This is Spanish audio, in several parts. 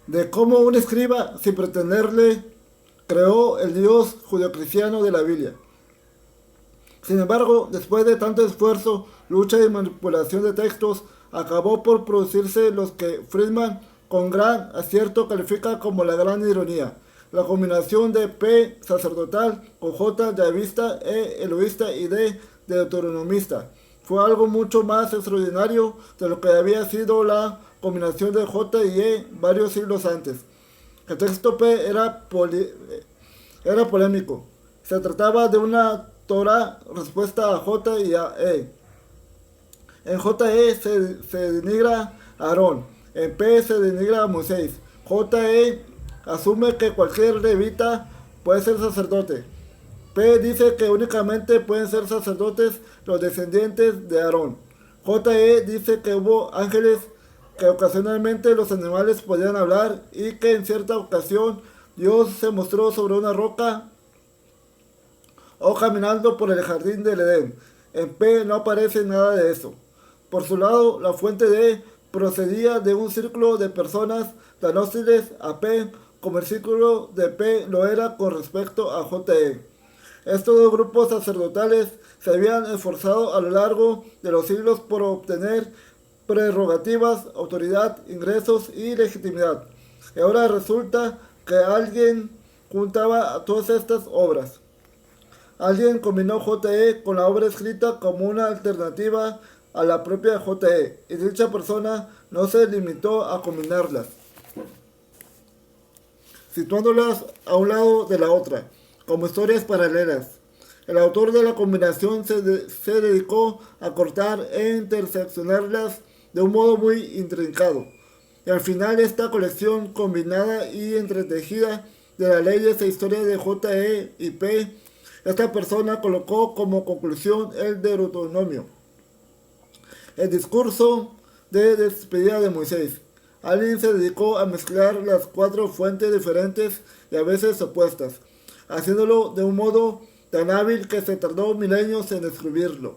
de cómo un escriba, sin pretenderle, creó el Dios judeocristiano de la Biblia. Sin embargo, después de tanto esfuerzo, lucha y manipulación de textos, acabó por producirse los que Friedman con gran acierto califica como la gran ironía. La combinación de P sacerdotal con J yahvista, E eloísta y D deuteronomista. Fue algo mucho más extraordinario de lo que había sido la combinación de J y E varios siglos antes. El texto P era polémico. Se trataba de una Torah respuesta a J y a E. En JE se denigra a Aarón, en P se denigra a Moisés. JE asume que cualquier levita puede ser sacerdote. P dice que únicamente pueden ser sacerdotes los descendientes de Aarón. JE dice que hubo ángeles, que ocasionalmente los animales podían hablar y que en cierta ocasión Dios se mostró sobre una roca o caminando por el jardín del Edén. En P no aparece nada de eso. Por su lado, la fuente de procedía de un círculo de personas tan hostiles a P como el círculo de P lo era con respecto a JE. Estos dos grupos sacerdotales se habían esforzado a lo largo de los siglos por obtener prerrogativas, autoridad, ingresos y legitimidad. Y ahora resulta que alguien juntaba a todas estas obras. Alguien combinó JE con la obra escrita como una alternativa a la propia JE, y dicha persona no se limitó a combinarlas, situándolas a un lado de la otra, como historias paralelas. El autor de la combinación se dedicó a cortar e interseccionarlas de un modo muy intrincado. Y al final esta colección combinada y entretejida de las leyes e historias de JE y P, esta persona colocó como conclusión el Deuteronomio, el discurso de despedida de Moisés. Alguien se dedicó a mezclar las cuatro fuentes diferentes y a veces opuestas, haciéndolo de un modo tan hábil que se tardó milenios en escribirlo.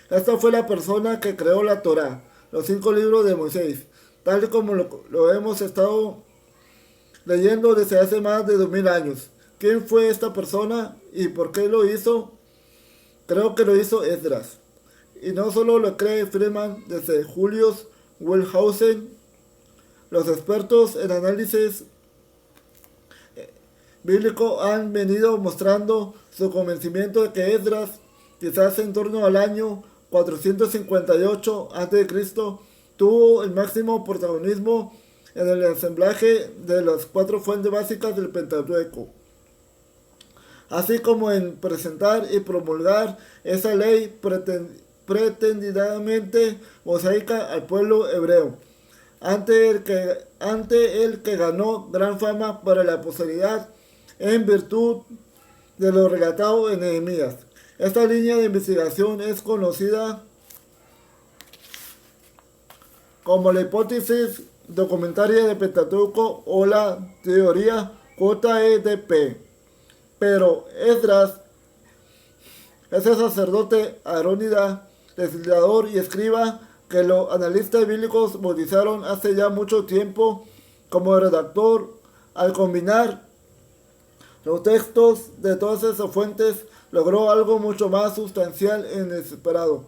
Esta fue la persona que creó la Torá, los 5 libros de Moisés, tal y como lo hemos estado leyendo desde hace más de 2000 años. ¿Quién fue esta persona y por qué lo hizo? Creo que lo hizo Esdras. Y no solo lo cree Friedman, desde Julius Wellhausen, los expertos en análisis bíblico han venido mostrando su convencimiento de que Esdras, quizás en torno al año 458 a.C., tuvo el máximo protagonismo en el ensamblaje de las 4 fuentes básicas del Pentateuco, así como en presentar y promulgar esa ley pretendidamente mosaica al pueblo hebreo, ante el que ganó gran fama para la posteridad en virtud de lo relatado en Nehemías. Esta línea de investigación es conocida como la hipótesis documentaria de Pentateuco o la teoría JEDP. Pero Esdras, ese sacerdote arónida, legislador y escriba que los analistas bíblicos bautizaron hace ya mucho tiempo como redactor, al combinar los textos de todas esas fuentes, logró algo mucho más sustancial e inesperado,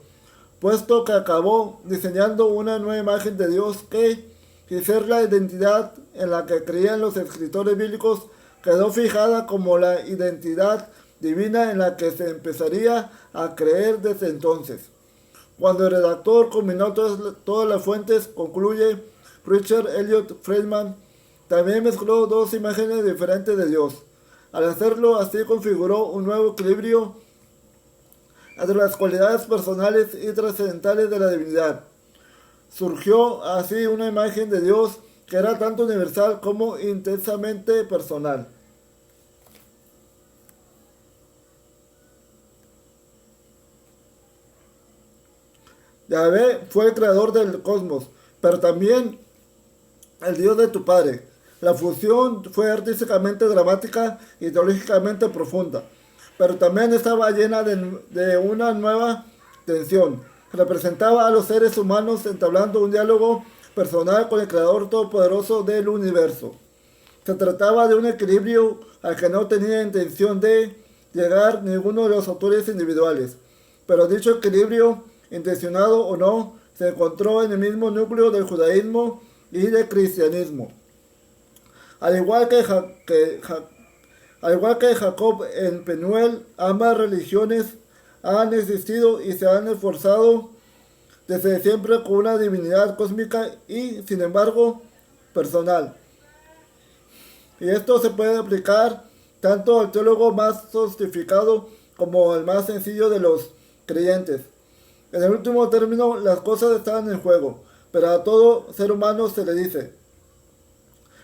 puesto que acabó diseñando una nueva imagen de Dios que, sin ser la identidad en la que creían los escritores bíblicos, quedó fijada como la identidad divina en la que se empezaría a creer desde entonces. Cuando el redactor combinó todas las fuentes, concluye Richard Elliot Friedman, también mezcló dos imágenes diferentes de Dios. Al hacerlo así configuró un nuevo equilibrio entre las cualidades personales y trascendentales de la divinidad. Surgió así una imagen de Dios que era tanto universal como intensamente personal. Yahvé fue el creador del cosmos, pero también el Dios de tu padre. La fusión fue artísticamente dramática y teológicamente profunda, pero también estaba llena de una nueva tensión. Representaba a los seres humanos entablando un diálogo personal con el Creador Todopoderoso del universo. Se trataba de un equilibrio al que no tenía intención de llegar ninguno de los autores individuales, pero dicho equilibrio, intencionado o no, se encontró en el mismo núcleo del judaísmo y del cristianismo. Al igual que Jacob en Penuel, ambas religiones han existido y se han esforzado desde siempre con una divinidad cósmica y, sin embargo, personal. Y esto se puede aplicar tanto al teólogo más sofisticado como al más sencillo de los creyentes. En el último término, las cosas están en juego, pero a todo ser humano se le dice: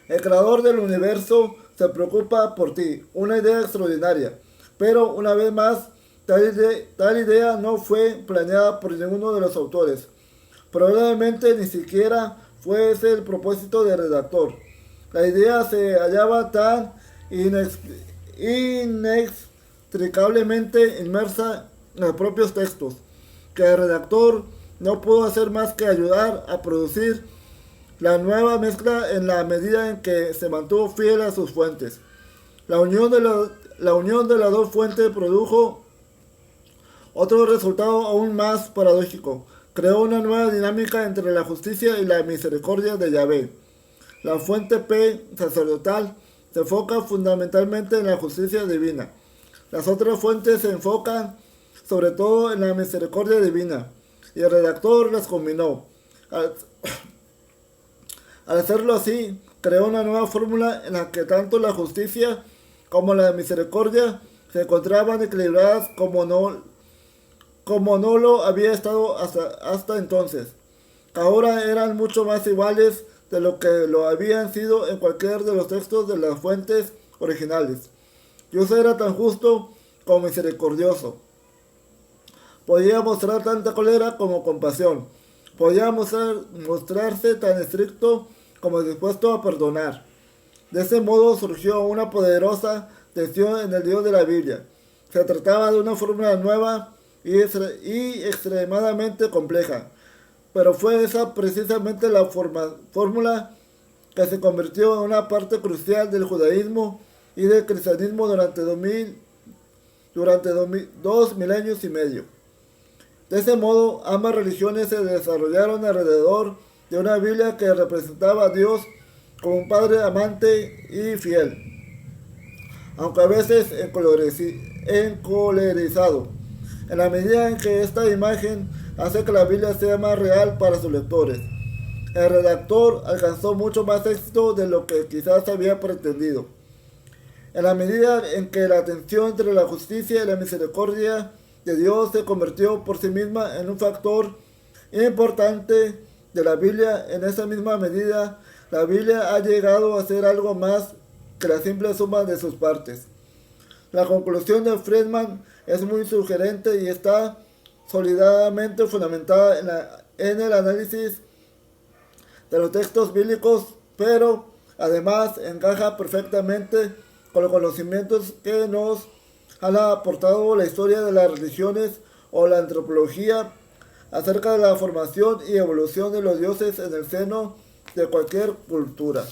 el creador del universo se preocupa por ti, una idea extraordinaria, pero una vez más, tal idea no fue planeada por ninguno de los autores. Probablemente ni siquiera fue ese el propósito del redactor. La idea se hallaba tan inextricablemente inmersa en los propios textos, que el redactor no pudo hacer más que ayudar a producir la nueva mezcla en la medida en que se mantuvo fiel a sus fuentes. La unión de las dos fuentes produjo otro resultado aún más paradójico. Creó una nueva dinámica entre la justicia y la misericordia de Yahvé. La fuente P sacerdotal se enfoca fundamentalmente en la justicia divina. Las otras fuentes se enfocan sobre todo en la misericordia divina, y el redactor las combinó. Al hacerlo así, creó una nueva fórmula en la que tanto la justicia como la misericordia se encontraban equilibradas como no lo había estado hasta entonces. Ahora eran mucho más iguales de lo que lo habían sido en cualquier de los textos de las fuentes originales. Dios era tan justo como misericordioso. Podía mostrar tanta cólera como compasión. Podía mostrarse tan estricto como dispuesto a perdonar. De ese modo surgió una poderosa tensión en el Dios de la Biblia. Se trataba de una fórmula nueva y extremadamente compleja, pero fue esa precisamente la fórmula que se convirtió en una parte crucial del judaísmo y del cristianismo durante 2 milenios y medio. De ese modo, ambas religiones se desarrollaron alrededor de una Biblia que representaba a Dios como un Padre amante y fiel, aunque a veces encolerizado, en la medida en que esta imagen hace que la Biblia sea más real para sus lectores. El redactor alcanzó mucho más éxito de lo que quizás había pretendido. En la medida en que la tensión entre la justicia y la misericordia de Dios se convirtió por sí misma en un factor importante de la Biblia, en esa misma medida la Biblia ha llegado a ser algo más que la simple suma de sus partes. La conclusión de Friedman es muy sugerente y está sólidamente fundamentada en el análisis de los textos bíblicos, pero además encaja perfectamente con los conocimientos que nos han aportado la historia de las religiones o la antropología acerca de la formación y evolución de los dioses en el seno de cualquier cultura.